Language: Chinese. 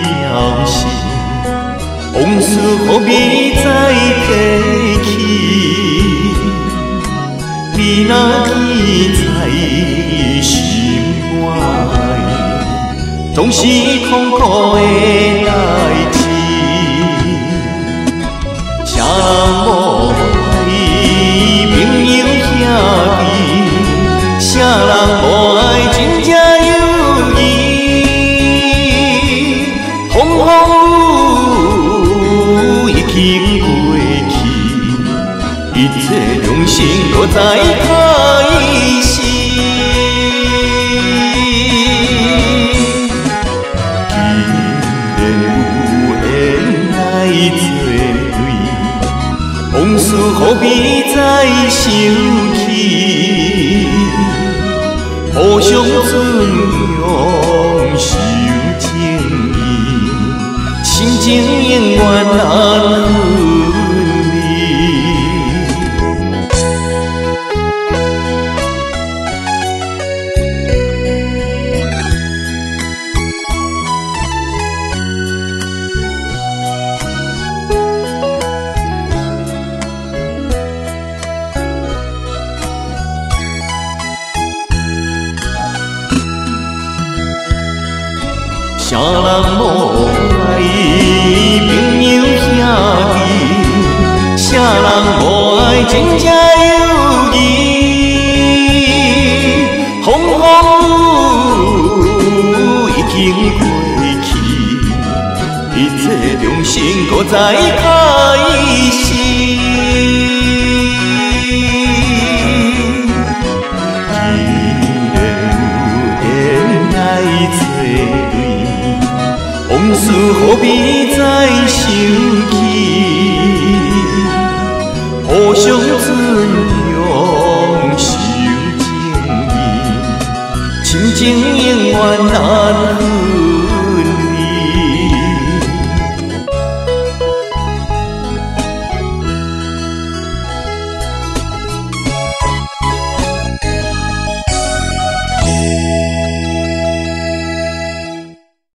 表示，往事何必再提起？你若记在心肝，总是痛苦的代志。谁人无爱朋友兄弟？谁人无爱真正友谊？风风雨雨已经过去，一切良心搁再开始。既然有缘来作对，往事何必再想起？互相尊重，守情义，心情永远安分离。谁人无爱朋友兄弟？谁人无爱真正友谊？风风雨雨已经过去，一切良心搁再开始。往事何必再想起？互相尊重，守情义，亲情永远难分。